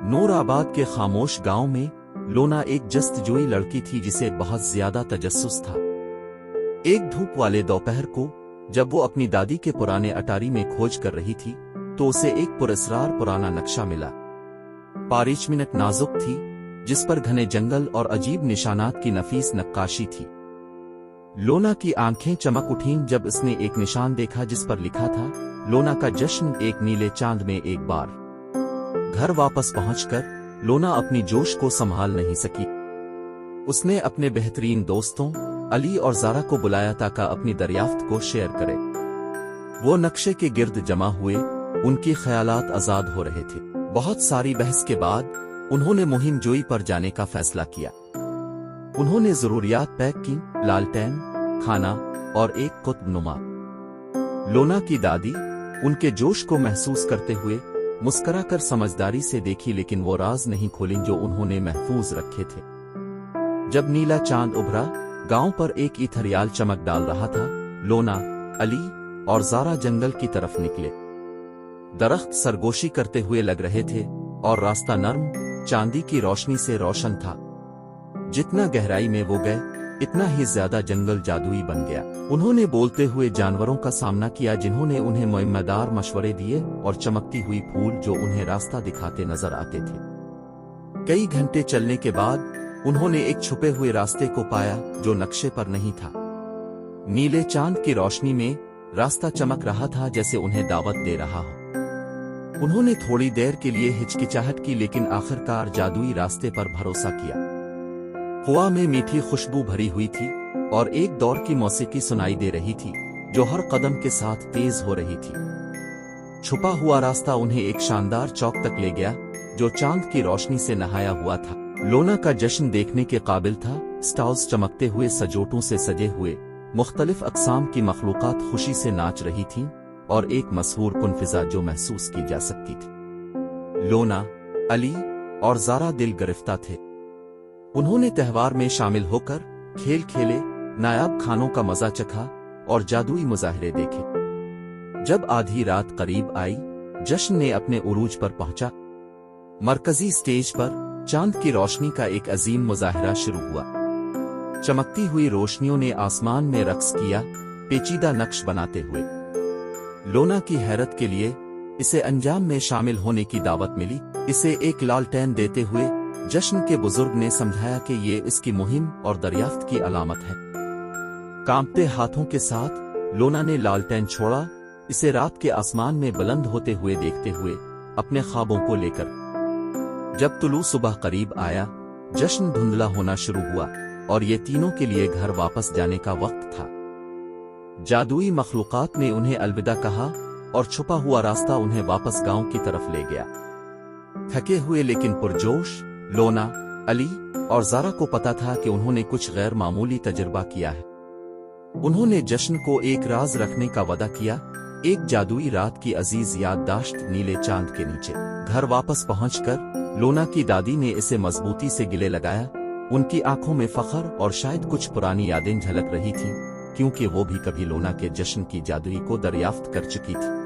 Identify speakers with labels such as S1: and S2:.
S1: नूराबाद के खामोश गांव में लोना एक जस्तजुई लड़की थी जिसे बहुत ज्यादा तजस्सुस था। एक धूप वाले दोपहर को जब वो अपनी दादी के पुराने अटारी में खोज कर रही थी तो उसे एक पुरस्रार पुराना नक्शा मिला। पारिचमिनट नाजुक थी जिस पर घने जंगल और अजीब निशानात की नफीस नक्काशी थी। लोना की आंखें चमक उठीं जब उसने एक निशान देखा जिस पर लिखा था, लोना का जश्न एक नीले चांद में एक बार। घर वापस पहुंचकर लोना अपनी जोश को संभाल नहीं सकी। उसने अपने बेहतरीन दोस्तों अली और ज़ारा को बुलाया ताकि अपनी दरियाफ्त को शेयर करे। वो नक्शे के गिर्द जमा हुए, उनकी ख्यालात आजाद हो रहे थे। बहुत सारी बहस के बाद उन्होंने मुहिम जोई पर जाने का फैसला किया। उन्होंने जरूरियात पैक की, लालटेन, खाना और एक कुतुबनुमा। लोना की दादी उनके जोश को महसूस करते हुए मुस्कुराकर समझदारी से देखी, लेकिन वो राज नहीं खोली जो उन्होंने महफूज रखे थे। जब नीला चांद उभरा, गांव पर एक इथरियाल चमक डाल रहा था। लोना, अली और ज़ारा जंगल की तरफ निकले। दरख्त सरगोशी करते हुए लग रहे थे और रास्ता नर्म चांदी की रोशनी से रोशन था। जितना गहराई में वो गए इतना ही ज्यादा जंगल जादुई बन गया। उन्होंने बोलते हुए जानवरों का सामना किया जिन्होंने उन्हें मुइम्मदार मशवरे दिए और चमकती हुई फूल जो उन्हें रास्ता दिखाते नजर आते थे। कई घंटे चलने के बाद उन्होंने एक छुपे हुए रास्ते को पाया जो नक्शे पर नहीं था। नीले चांद की रोशनी में रास्ता चमक रहा था जैसे उन्हें दावत दे रहा हो। उन्होंने थोड़ी देर के लिए हिचकिचाहट की, लेकिन आखिरकार जादुई रास्ते पर भरोसा किया। हवा में मीठी खुशबू भरी हुई थी और एक दौर की मौसीकी सुनाई दे रही थी जो हर कदम के साथ तेज हो रही थी। छुपा हुआ रास्ता उन्हें एक शानदार चौक तक ले गया जो चांद की रोशनी से नहाया हुआ था। लोना का जश्न देखने के काबिल था। स्टॉल्स चमकते हुए सजोटों से सजे हुए, मुख्तलिफ अक़साम की मखलूक़ात खुशी से नाच रही थीं और एक मशहूर कुन फिज़ा जो महसूस की जा सकती थी। लोना, अली और ज़ारा दिल गिरफ्ता थे। उन्होंने त्योहार में शामिल होकर खेल खेले, नायाब खानों का मजा चखा और जादुई मुजाहिरे देखे। जब आधी रात करीब आई, जश्न ने अपने उरूज पर पहुंचा। मरकजी स्टेज पर चांद की रोशनी का एक अजीम मुजाहिरा शुरू हुआ। चमकती हुई रोशनियों ने आसमान में रक्स किया, पेचीदा नक्श बनाते हुए। लोना की हैरत के लिए इसे अंजाम में शामिल होने की दावत मिली। इसे एक लालटेन देते हुए जश्न के बुजुर्ग ने समझाया कि ये इसकी मुहिम और दरियाफ्त की अलामत है। कांपते हाथों के साथ लोना ने लालटेन छोड़ा, इसे रात के आसमान में बुलंद होते हुए देखते हुए अपने ख्वाबों को लेकर। जब तुलू सुबह करीब आया, जश्न धुंधला होना शुरू हुआ और ये तीनों के लिए घर वापस जाने का वक्त था। जादुई मखलूक़ात ने उन्हें अलविदा कहा और छुपा हुआ रास्ता उन्हें वापस गांव की तरफ ले गया। थके हुए लेकिन पुरजोश लोना, अली और ज़ारा को पता था कि उन्होंने कुछ गैर मामूली तजुर्बा किया है। उन्होंने जश्न को एक राज रखने का वादा किया, एक जादुई रात की अजीज याददाश्त नीले चांद के नीचे। घर वापस पहुंचकर लोना की दादी ने इसे मजबूती से गिले लगाया। उनकी आंखों में फख्र और शायद कुछ पुरानी यादें झलक रही थीं, क्योंकि वो भी कभी लोना के जश्न की जादुई को दरियाफ्त कर चुकी थी।